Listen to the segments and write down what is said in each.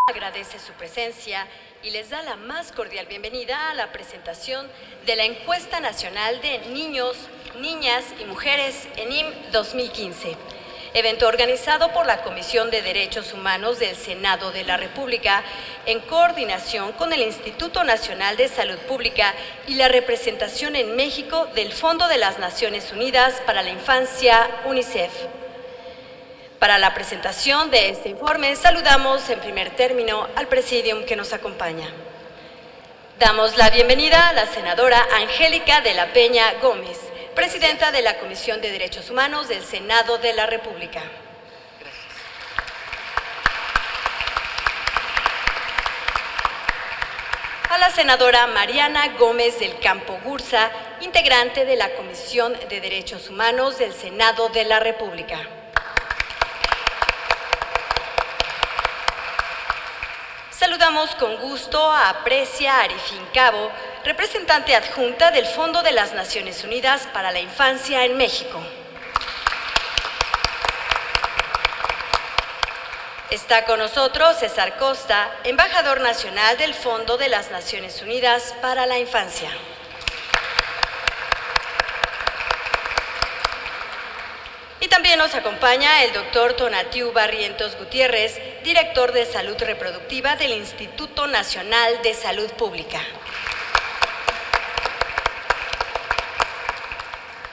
Agradece su presencia y les da la más cordial bienvenida a la presentación de la Encuesta Nacional de Niños, Niñas y Mujeres ENIM 2015, evento organizado por la Comisión de Derechos Humanos del Senado de la República en coordinación con el Instituto Nacional de Salud Pública y la representación en México del Fondo de las Naciones Unidas para la Infancia, UNICEF. Para la presentación de este informe, saludamos en primer término al Presidium que nos acompaña. Damos la bienvenida a la senadora Angélica de la Peña Gómez, presidenta de la Comisión de Derechos Humanos del Senado de la República. A la senadora Mariana Gómez del Campo Gurza, integrante de la Comisión de Derechos Humanos del Senado de la República. Saludamos con gusto a Precia Arifin Cabo, representante adjunta del Fondo de las Naciones Unidas para la Infancia en México. Está con nosotros César Costa, embajador nacional del Fondo de las Naciones Unidas para la Infancia. Y también nos acompaña el doctor Tonatiu Barrientos Gutiérrez, director de Salud Reproductiva del Instituto Nacional de Salud Pública.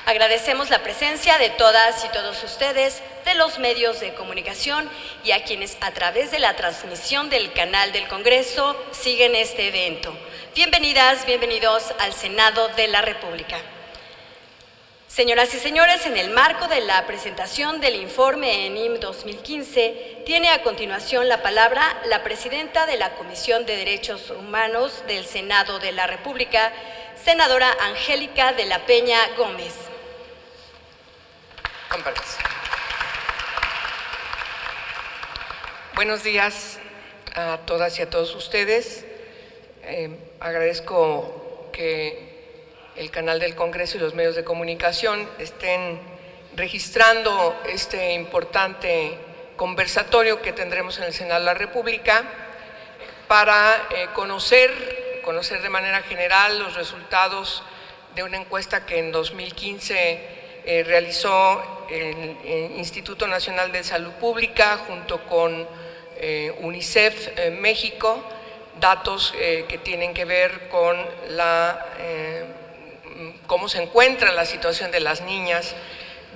Agradecemos la presencia de todas y todos ustedes, de los medios de comunicación y a quienes a través de la transmisión del canal del Congreso siguen este evento. Bienvenidas, bienvenidos al Senado de la República. Señoras y señores, en el marco de la presentación del informe ENIM 2015, tiene a continuación la palabra la presidenta de la Comisión de Derechos Humanos del Senado de la República, senadora Angélica de la Peña Gómez. Buenos días a todas y a todos ustedes. Agradezco que el canal del Congreso y los medios de comunicación estén registrando este importante conversatorio que tendremos en el Senado de la República para conocer de manera general los resultados de una encuesta que en 2015 realizó el Instituto Nacional de Salud Pública junto con UNICEF México, datos que tienen que ver con cómo se encuentra la situación de las niñas,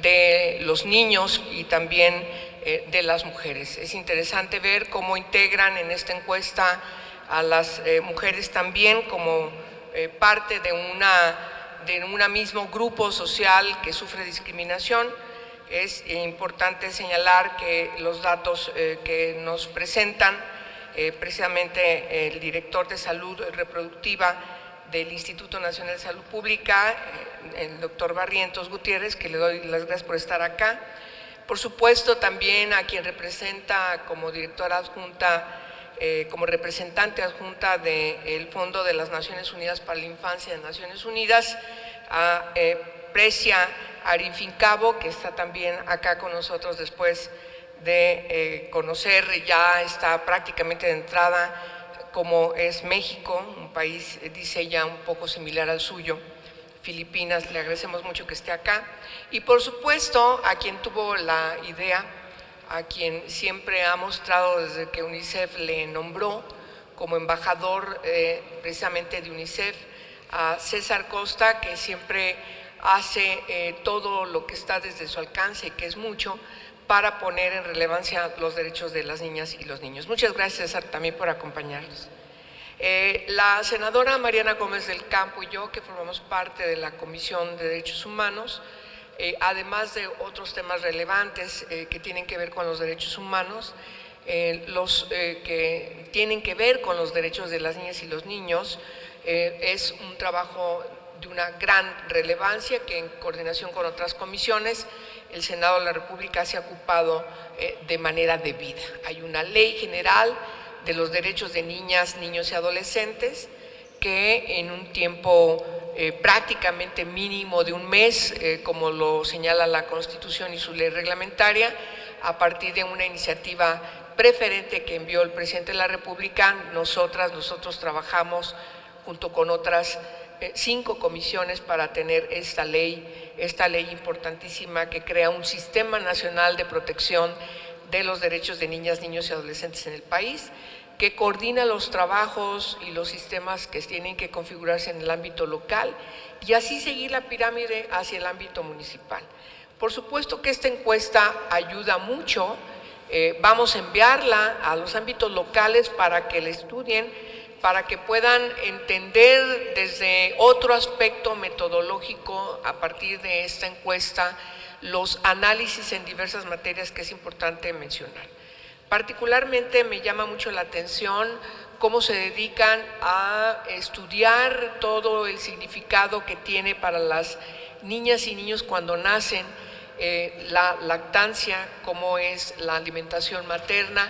de los niños y también de las mujeres. Es interesante ver cómo integran en esta encuesta a las mujeres también como parte de un mismo grupo social que sufre discriminación. Es importante señalar que los datos que nos presentan precisamente el director de Salud Reproductiva del Instituto Nacional de Salud Pública, el doctor Barrientos Gutiérrez, que le doy las gracias por estar acá. Por supuesto, también a quien representa como directora adjunta, como representante adjunta del Fondo de las Naciones Unidas para la Infancia de Naciones Unidas, a Precia Arifin Cabo, que está también acá con nosotros después de conocer, ya está prácticamente de entrada, como es México, un país, dice ella, un poco similar al suyo, Filipinas. Le agradecemos mucho que esté acá. Y por supuesto, a quien tuvo la idea, a quien siempre ha mostrado desde que UNICEF le nombró como embajador precisamente de UNICEF, a César Costa, que siempre hace todo lo que está desde su alcance, que es mucho, para poner en relevancia los derechos de las niñas y los niños. Muchas gracias, César, también por acompañarnos. La senadora Mariana Gómez del Campo y yo, que formamos parte de la Comisión de Derechos Humanos, además de otros temas relevantes que tienen que ver con los derechos humanos, los que tienen que ver con los derechos de las niñas y los niños, es un trabajo de una gran relevancia que en coordinación con otras comisiones el Senado de la República se ha ocupado de manera debida. Hay una ley general de los derechos de niñas, niños y adolescentes que en un tiempo prácticamente mínimo de un mes, como lo señala la Constitución y su ley reglamentaria, a partir de una iniciativa preferente que envió el presidente de la República, nosotros trabajamos junto con otras 5 comisiones para tener esta ley importantísima que crea un sistema nacional de protección de los derechos de niñas, niños y adolescentes en el país, que coordina los trabajos y los sistemas que tienen que configurarse en el ámbito local y así seguir la pirámide hacia el ámbito municipal. Por supuesto que esta encuesta ayuda mucho, vamos a enviarla a los ámbitos locales para que la estudien, para que puedan entender desde otro aspecto metodológico a partir de esta encuesta los análisis en diversas materias que es importante mencionar. Particularmente me llama mucho la atención cómo se dedican a estudiar todo el significado que tiene para las niñas y niños cuando nacen la lactancia, cómo es la alimentación materna,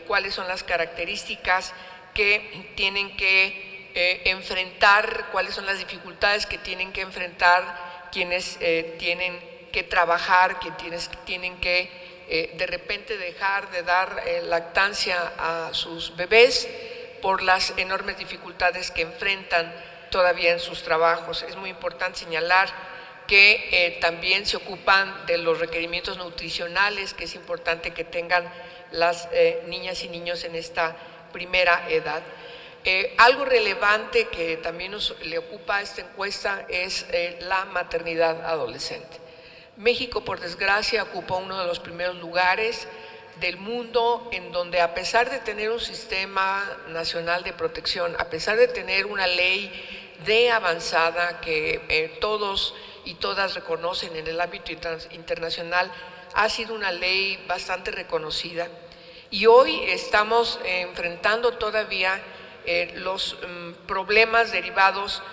cuáles son las características que tienen que enfrentar, cuáles son las dificultades que tienen que enfrentar quienes tienen que trabajar, quienes tienen que de repente dejar de dar lactancia a sus bebés por las enormes dificultades que enfrentan todavía en sus trabajos. Es muy importante señalar que también se ocupan de los requerimientos nutricionales, que es importante que tengan las niñas y niños en esta primera edad. Algo relevante que también le ocupa a esta encuesta es la maternidad adolescente. México, por desgracia, ocupa uno de los primeros lugares del mundo en donde, a pesar de tener un sistema nacional de protección, a pesar de tener una ley de avanzada que todos y todas reconocen en el ámbito internacional, ha sido una ley bastante reconocida. Y hoy estamos enfrentando todavía los problemas derivados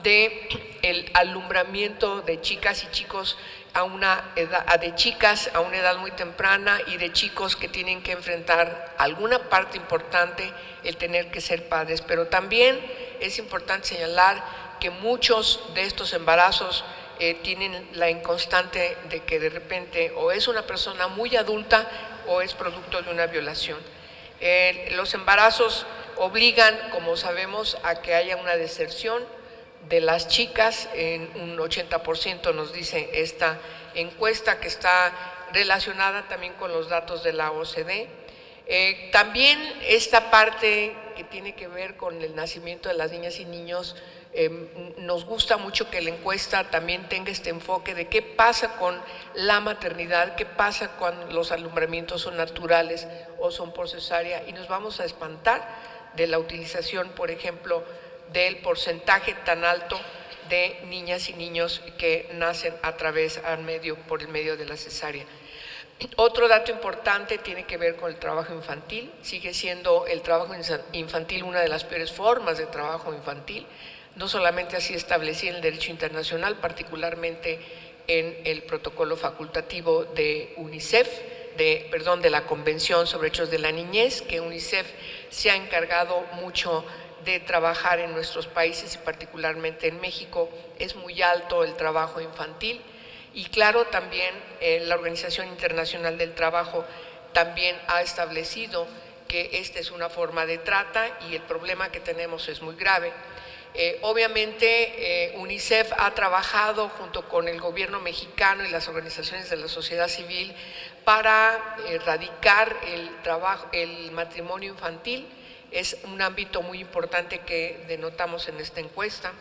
del alumbramiento de chicas y chicos a una edad muy temprana y de chicos que tienen que enfrentar alguna parte importante el tener que ser padres. Pero también es importante señalar que muchos de estos embarazos tienen la inconstante de que de repente o es una persona muy adulta o es producto de una violación. Los embarazos obligan, como sabemos, a que haya una deserción de las chicas, en un 80% nos dice esta encuesta, que está relacionada también con los datos de la OCDE. También esta parte que tiene que ver con el nacimiento de las niñas y niños, nos gusta mucho que la encuesta también tenga este enfoque de qué pasa con la maternidad, qué pasa cuando los alumbramientos son naturales o son por cesárea, y nos vamos a espantar de la utilización, por ejemplo, del porcentaje tan alto de niñas y niños que nacen por el medio de la cesárea. Otro dato importante tiene que ver con el trabajo infantil. Sigue siendo el trabajo infantil una de las peores formas de trabajo infantil, no solamente así establecida en el derecho internacional, particularmente en el protocolo facultativo de UNICEF, de la Convención sobre Derechos de la Niñez, que UNICEF se ha encargado mucho de trabajar en nuestros países y particularmente en México. Es muy alto el trabajo infantil y claro, también la Organización Internacional del Trabajo también ha establecido que esta es una forma de trata y el problema que tenemos es muy grave. Obviamente UNICEF ha trabajado junto con el gobierno mexicano y las organizaciones de la sociedad civil para erradicar el matrimonio infantil. Es un ámbito muy importante que denotamos en esta encuesta.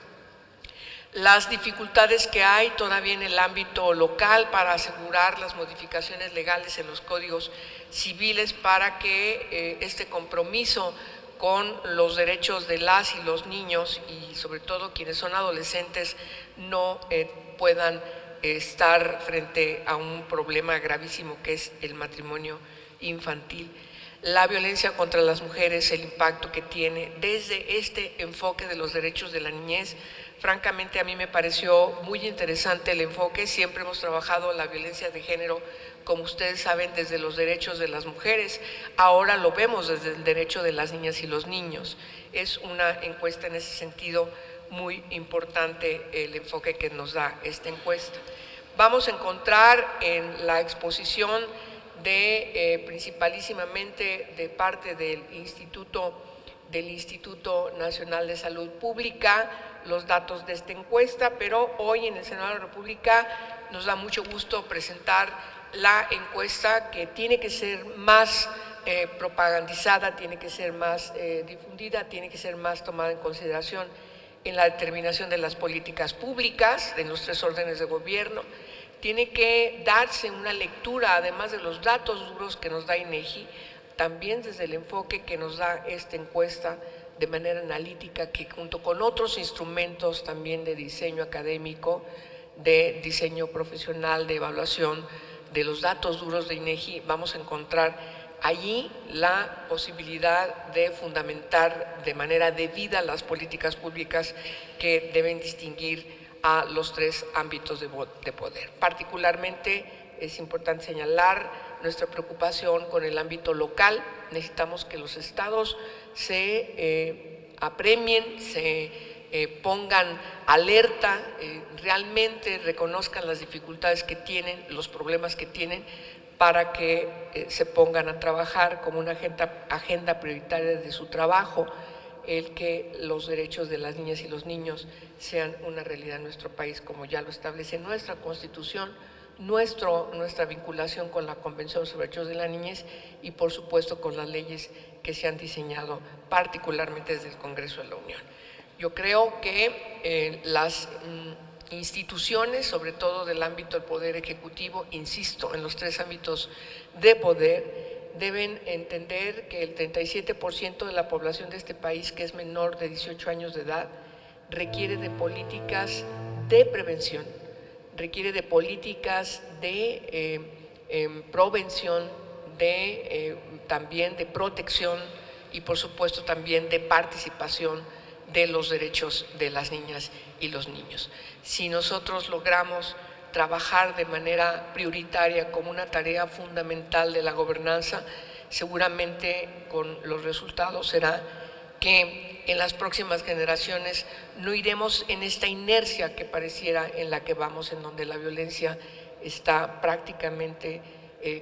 Las dificultades que hay todavía en el ámbito local para asegurar las modificaciones legales en los códigos civiles para que este compromiso con los derechos de las y los niños y sobre todo quienes son adolescentes no puedan estar frente a un problema gravísimo que es el matrimonio infantil. La violencia contra las mujeres, el impacto que tiene desde este enfoque de los derechos de la niñez. Francamente a mí me pareció muy interesante el enfoque. Siempre hemos trabajado la violencia de género, como ustedes saben, desde los derechos de las mujeres. Ahora lo vemos desde el derecho de las niñas y los niños. Es una encuesta en ese sentido muy importante el enfoque que nos da esta encuesta. Vamos a encontrar en la exposición principalísimamente de parte del Instituto Nacional de Salud Pública, los datos de esta encuesta, pero hoy en el Senado de la República nos da mucho gusto presentar la encuesta, que tiene que ser más propagandizada, tiene que ser más difundida, tiene que ser más tomada en consideración en la determinación de las políticas públicas, de los 3 órdenes de gobierno. Tiene que darse una lectura, además de los datos duros que nos da INEGI, también desde el enfoque que nos da esta encuesta de manera analítica, que junto con otros instrumentos también de diseño académico, de diseño profesional, de evaluación de los datos duros de INEGI, vamos a encontrar allí la posibilidad de fundamentar de manera debida las políticas públicas que deben distinguir a los 3 ámbitos de poder. Particularmente es importante señalar nuestra preocupación con el ámbito local. Necesitamos que los estados se apremien, se pongan alerta, realmente reconozcan las dificultades que tienen, los problemas que tienen, para que se pongan a trabajar como una agenda prioritaria de su trabajo, el que los derechos de las niñas y los niños sean una realidad en nuestro país, como ya lo establece nuestra Constitución, nuestra vinculación con la Convención sobre Derechos de la Niñez y, por supuesto, con las leyes que se han diseñado particularmente desde el Congreso de la Unión. Yo creo que las instituciones, sobre todo del ámbito del Poder Ejecutivo, insisto, en los 3 ámbitos de poder, deben entender que el 37% de la población de este país, que es menor de 18 años de edad, requiere de políticas de prevención, requiere de políticas de prevención, también de protección y, por supuesto, también de participación de los derechos de las niñas y los niños. Si nosotros logramos trabajar de manera prioritaria como una tarea fundamental de la gobernanza, seguramente con los resultados será que en las próximas generaciones no iremos en esta inercia que pareciera en la que vamos, en donde la violencia está prácticamente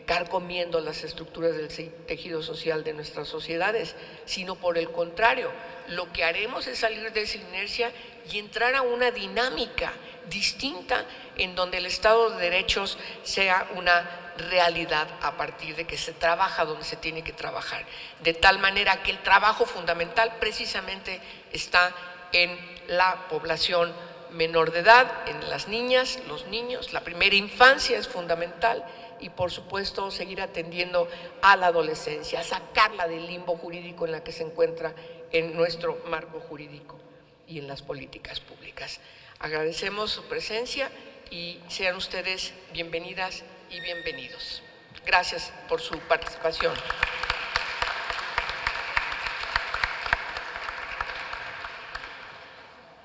carcomiendo las estructuras del tejido social de nuestras sociedades, sino por el contrario, lo que haremos es salir de esa inercia y entrar a una dinámica distinta en donde el Estado de Derechos sea una realidad a partir de que se trabaja donde se tiene que trabajar, de tal manera que el trabajo fundamental precisamente está en la población menor de edad, en las niñas, los niños. La primera infancia es fundamental y, por supuesto, seguir atendiendo a la adolescencia, sacarla del limbo jurídico en la que se encuentra en nuestro marco jurídico y en las políticas públicas. Agradecemos su presencia y sean ustedes bienvenidas y bienvenidos. Gracias por su participación.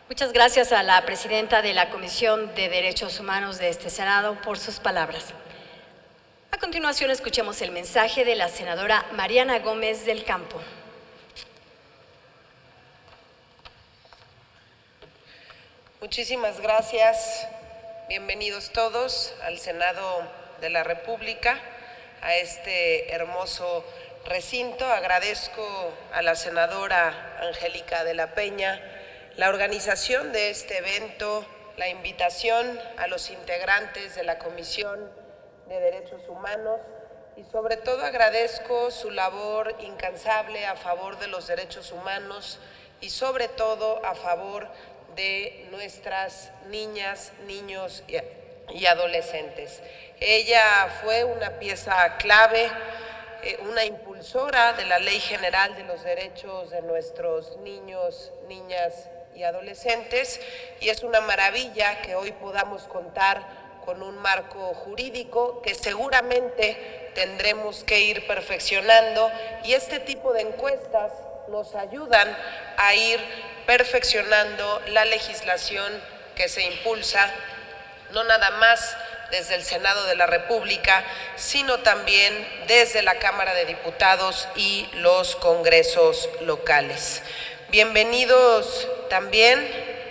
Muchas gracias a la presidenta de la Comisión de Derechos Humanos de este Senado por sus palabras. A continuación, escuchemos el mensaje de la senadora Mariana Gómez del Campo. Muchísimas gracias. Bienvenidos todos al Senado de la República, a este hermoso recinto. Agradezco a la senadora Angélica de la Peña la organización de este evento, la invitación a los integrantes de la Comisión de Derechos Humanos y sobre todo agradezco su labor incansable a favor de los derechos humanos y sobre todo a favor de nuestras niñas, niños y adolescentes. Ella fue una pieza clave, una impulsora de la Ley General de los Derechos de nuestros niños, niñas y adolescentes, y es una maravilla que hoy podamos contar con un marco jurídico que seguramente tendremos que ir perfeccionando, y este tipo de encuestas nos ayudan a ir perfeccionando la legislación que se impulsa, no nada más desde el Senado de la República, sino también desde la Cámara de Diputados y los congresos locales. Bienvenidos también,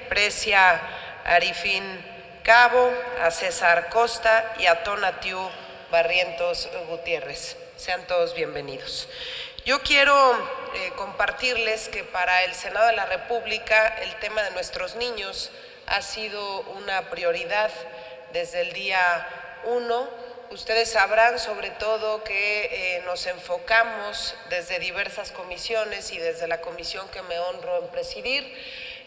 Precia Arifín Cabo, a César Costa y a Tonatiu Barrientos Gutiérrez. Sean todos bienvenidos. Yo quiero compartirles que para el Senado de la República el tema de nuestros niños ha sido una prioridad desde el día 1. Ustedes sabrán sobre todo que nos enfocamos desde diversas comisiones y desde la comisión que me honro en presidir,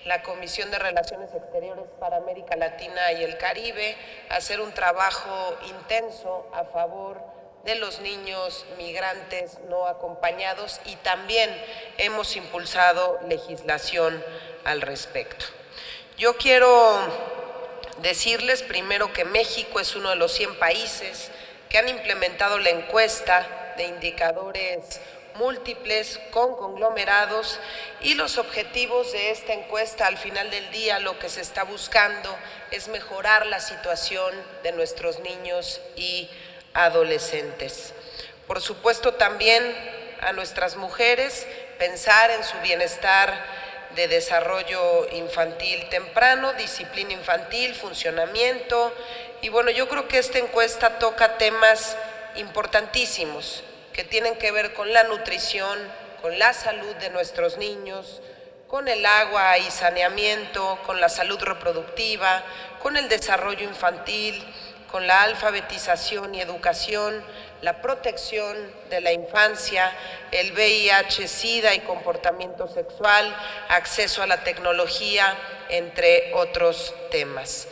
la Comisión de Relaciones Exteriores para América Latina y el Caribe, a hacer un trabajo intenso a favor de los niños migrantes no acompañados y también hemos impulsado legislación al respecto. Yo quiero decirles primero que México es uno de los 100 países que han implementado la encuesta de indicadores múltiples con conglomerados y los objetivos de esta encuesta al final del día lo que se está buscando es mejorar la situación de nuestros niños y adolescentes. Por supuesto también a nuestras mujeres pensar en su bienestar de desarrollo infantil temprano, disciplina infantil, funcionamiento. Y bueno, yo creo que esta encuesta toca temas importantísimos que tienen que ver con la nutrición, con la salud de nuestros niños, con el agua y saneamiento, con la salud reproductiva, con el desarrollo infantil, con la alfabetización y educación, la protección de la infancia, el VIH, SIDA y comportamiento sexual, acceso a la tecnología, entre otros temas.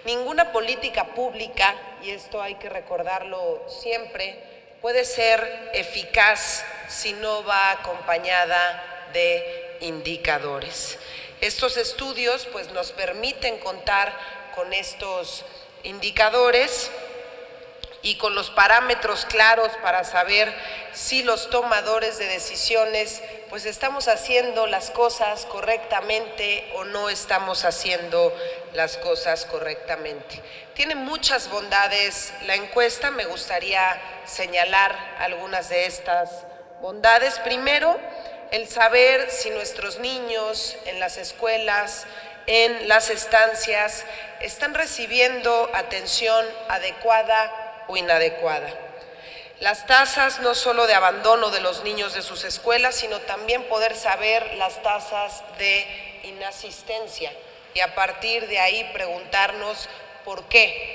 Ninguna política pública, y esto hay que recordarlo siempre, puede ser eficaz si no va acompañada de indicadores. Estos estudios pues, nos permiten contar con estos indicadores y con los parámetros claros para saber si los tomadores de decisiones pues estamos haciendo las cosas correctamente o no estamos haciendo las cosas correctamente. Tiene muchas bondades la encuesta, me gustaría señalar algunas de estas bondades. Primero, el saber si nuestros niños en las escuelas, en las estancias, están recibiendo atención adecuada o inadecuada. Las tasas no solo de abandono de los niños de sus escuelas, sino también poder saber las tasas de inasistencia y a partir de ahí preguntarnos por qué